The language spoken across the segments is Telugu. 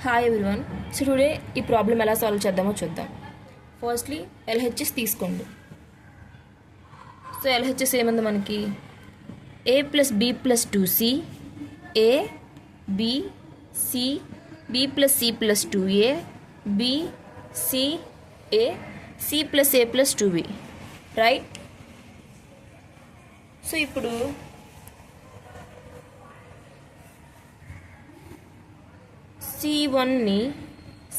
Hi everyone. సో టుడే ఈ ప్రాబ్లం ఎలా సాల్వ్ చేద్దామో చూద్దాం. ఫస్ట్లీ ఎల్హెచ్ఎస్ తీసుకోండి. సో ఎల్హెచ్ఎస్ ఏముంది మనకి? a plus B plus 2c, a b c, b plus c plus 2a, b c a, c plus a plus 2b, right? So ఇప్పుడు C1ని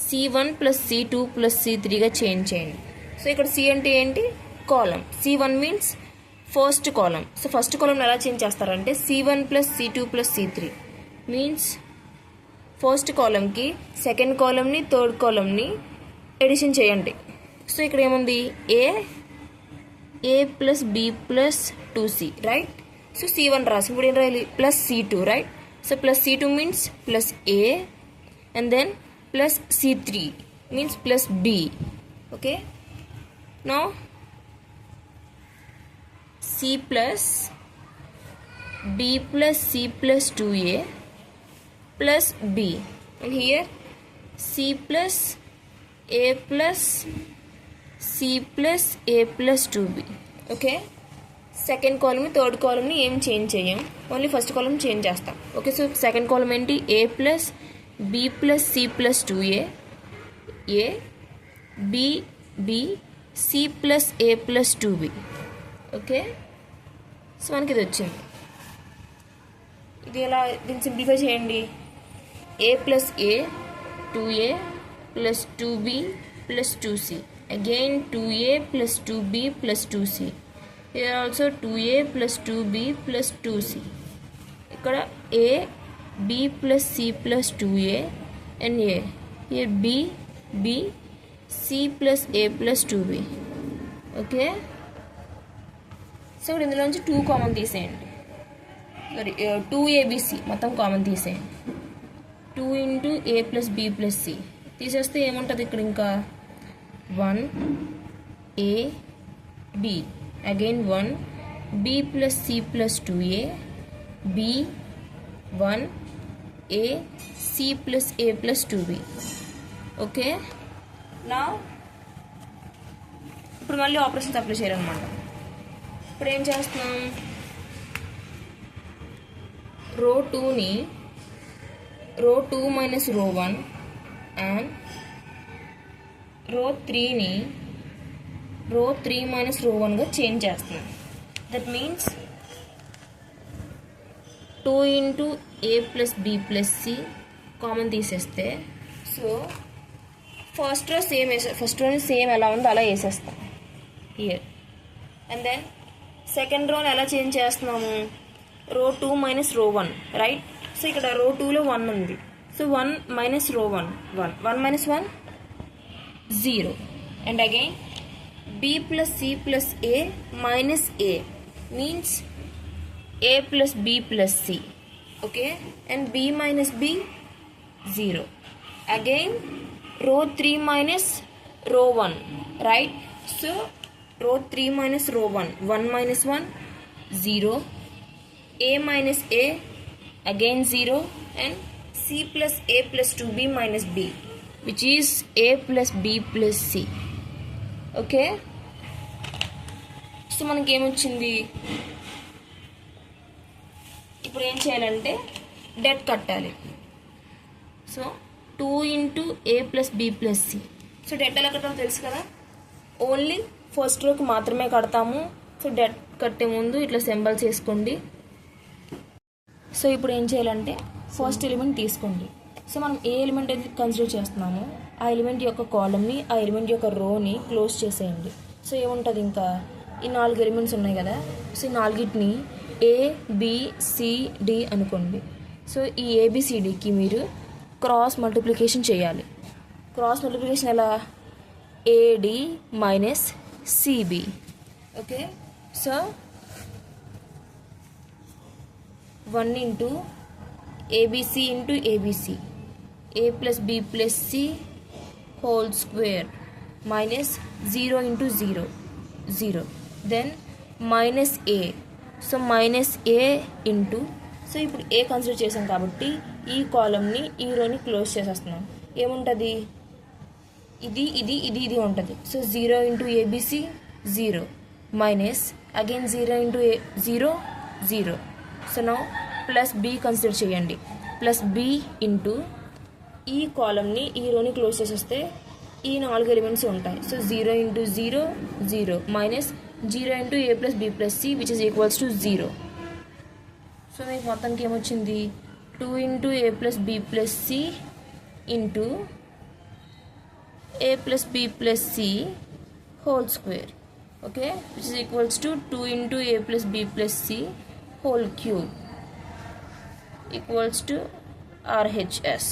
C1 ప్లస్ C2 ప్లస్ C3గా చేంజ్ చేయండి. సో ఇక్కడ C అంటే ఏంటి? Column. C1 means first column. So first కాలంని ఎలా చేంజ్ చేస్తారంటే C1 plus C2 plus C3 means first కాలంకి సెకండ్ కాలంని థర్డ్ కాలంని ఎడిషన్ చేయండి. సో ఇక్కడ ఏముంది? A plus B plus 2c, right? So C1 రాసి ఇప్పుడు ఏం రాయాలి? Plus C2, right? So plus C2 means plus A and then plus C3 means plus B. Okay, now C plus B plus C plus 2A plus B, and here C plus A plus C plus A plus 2B. Okay, second column third కాలమ్ని ఏం చేంజ్ చేయం, ఓన్లీ ఫస్ట్ కాలమ్ చేంజ్ చేస్తాం. ఓకే, సో సెకండ్ కాలమ్ ఏంటి? A plus b plus c plus 2a, a b b c plus a plus 2b. Okay, so మనకి ఇది వచ్చింది. ఇది ఎలా? దీన్ని సింప్లిఫై చేయండి. a plus a 2a plus 2b plus 2c, again 2a plus 2b plus 2c, here also 2a plus 2b plus 2c. ఇక్కడ a b plus c plus 2a and a, here b b c plus a plus 2b. Okay, so ఇప్పుడు ఇందులోంచి 2 కామన్ తీసేయండి. సారీ, 2abc మొత్తం కామన్ తీసేయండి. 2 into a plus b plus c తీసేస్తే ఏముంటుంది ఇక్కడ? ఇంకా 1 a b, again 1 b plus c plus 2a, b 1 a c plus a plus 2b. Okay, నా ఇప్పుడు మళ్ళీ ఆపరేషన్స్ అప్లై చేయాలన్నమాట. ఇప్పుడు ఏం చేస్తున్నాం? రో 2ని రో 2 మైనస్ రో 1 అండ్ రో 3ని రో 3 మైనస్ రో 1గా చేంజ్ చేస్తున్నాం. That means 2 into a plus b plus c common తీసేస్తే, so first row same first రోని సేమ్ ఎలా ఉందో అలా వేసేస్తాం హియర్. అండ్ దెన్ సెకండ్ రోని ఎలా చేంజ్ చేస్తున్నాము? రో 2 మైనస్ రో 1, రైట్? సో ఇక్కడ రో 2లో 1 ఉంది. సో 1 మైనస్ రో 1, 1 minus 1 0, and again b plus c plus a minus a means a plus b plus c. Okay, and b minus b 0, again row 3 minus row 1, right? So row 3 minus row 1, 1 minus 1 0, a minus a again 0, and c plus a plus 2b minus b, which is a plus b plus c. Okay, so మనకి ఏమొచ్చింది? ఇప్పుడు ఏం చేయాలంటే డెట్ కట్టాలి. సో 2 ఇంటూ ఏ plus B plus c. So det ఎలా కట్టాలో తెలుసు కదా, ఓన్లీ ఫస్ట్ రోకి మాత్రమే కడతాము. సో డెట్ కట్టే ముందు ఇట్లా సింబల్స్ వేసుకోండి. సో ఇప్పుడు ఏం చేయాలంటే ఫస్ట్ ఎలిమెంట్ తీసుకోండి. సో మనం ఏ ఎలిమెంట్ అయితే కన్సిడర్ చేస్తున్నామో ఆ ఎలిమెంట్ యొక్క కాలమ్ని, ఆ ఎలిమెంట్ యొక్క రోని క్లోజ్ చేసేయండి. సో ఏముంటుంది? ఇంకా ఈ 4 ఎలిమెంట్స్ ఉన్నాయి కదా, సో ఈ 4టిని ఏ బి సి డి అనుకోండి. సో ఈ ఏబిసిడికి మీరు క్రాస్ మల్టిప్లికేషన్ చేయాలి. క్రాస్ మల్టిప్లికేషన్ ఎలా? A d minus c b. Okay, so 1 into a b c into a b c, a plus B plus c whole square minus 0 into 0 0, then minus a. So minus a into so ఇప్పుడు ఏ కన్సిడర్ చేసాం కాబట్టి ఈ కాలమ్ని ఈ రోని క్లోజ్ చేసేస్తున్నాం. ఏముంటుంది, ఇది ఉంటుంది. So 0 into ABC 0 minus again 0 into 0. So now plus B consider చేయండి. ప్లస్ బి ఇంటూ ఈ కాలమ్ని ఈ రోని క్లోజ్ చేసేస్తే ఈ 4 ఎలిమెంట్స్ ఉంటాయి. So 0 into 0 minus 0 into A plus B plus C which is equals to 0. So మీకు మొత్తానికి ఏమొచ్చింది, 2 into A plus B plus C into a plus b plus c whole square, okay, which is equals to 2 into a plus b plus c whole cube equals to RHS.